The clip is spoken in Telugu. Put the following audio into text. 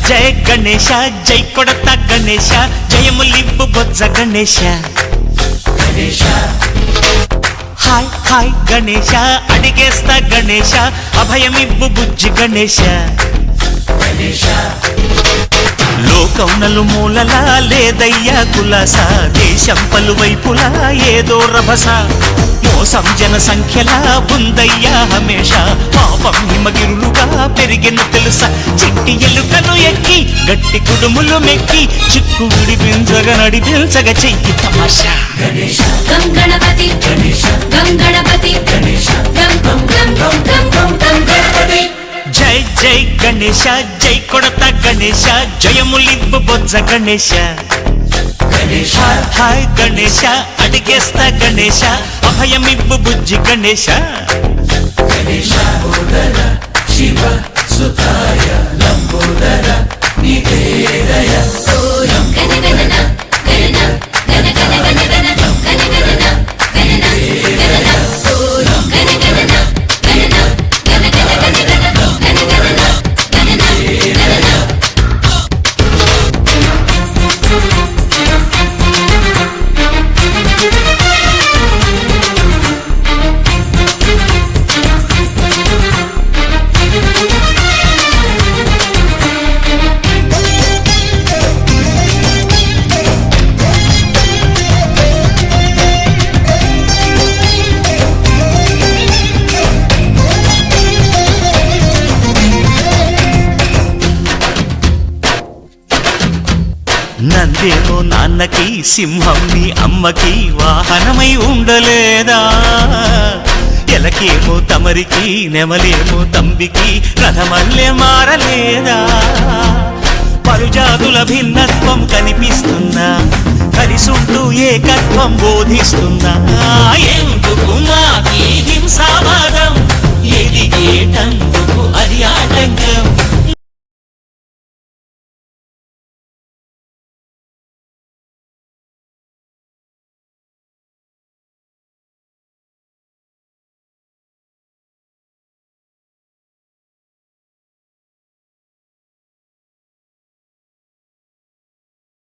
జయ గణేశ జై కొడత గణేశ జయములివ్వు బొజ్జ గణేశ హాయ్ హాయ్ గణేశ అడిగేస్తా గణేశ అభయమివ్వు బుజ్జి గణేశ లోకం నలుమూలలా లేదయ్యా కులాస దేశం పలువైపులా ఏదో రభస మోసం జన సంఖ్యలా ఉందయ్యా హమేష పాపం హిమగిరులుగా పెరిగిన తెలుసా చిట్టి ఎలుకలు ఎక్కి గట్టి కుడుములు మెక్కి చిక్కు విడిపించగా నడిపించగా చెయ్యి తమాషా గం గణపతి గం గణపతి గం గం గం గం గం గం గణపతి జై జై గణేశ జై కొడత గణేశ జయములివ్వు బొజ్జ గణేశ హాయ్ గణేశ అడిగేస్తా గణేశ అభయమివ్వు బుజ్జి గణేశ శివ సుతాయ లంబోదర నివేదయ గణ గణన గణన గణ గణ గణ గణ గణ గణన గణన గణన గణ గణన గణన గణ గణ గణ గణ గణ గణన గణన గణన నందేమో నాన్నకి సింహం నీ అమ్మకి వాహనమై ఉండలేదా ఎలకేమో తమరికి నెమలేమో తంబికి రథమల్లే మారలేదా పలుజాతుల భిన్నత్వం కనిపిస్తున్నా కలిసుంటూ ఏకత్వం బోధిస్తున్నా ఎందుకు మాకీ హింసావాదం ఎదిగేటందుకు అది ఆటంకం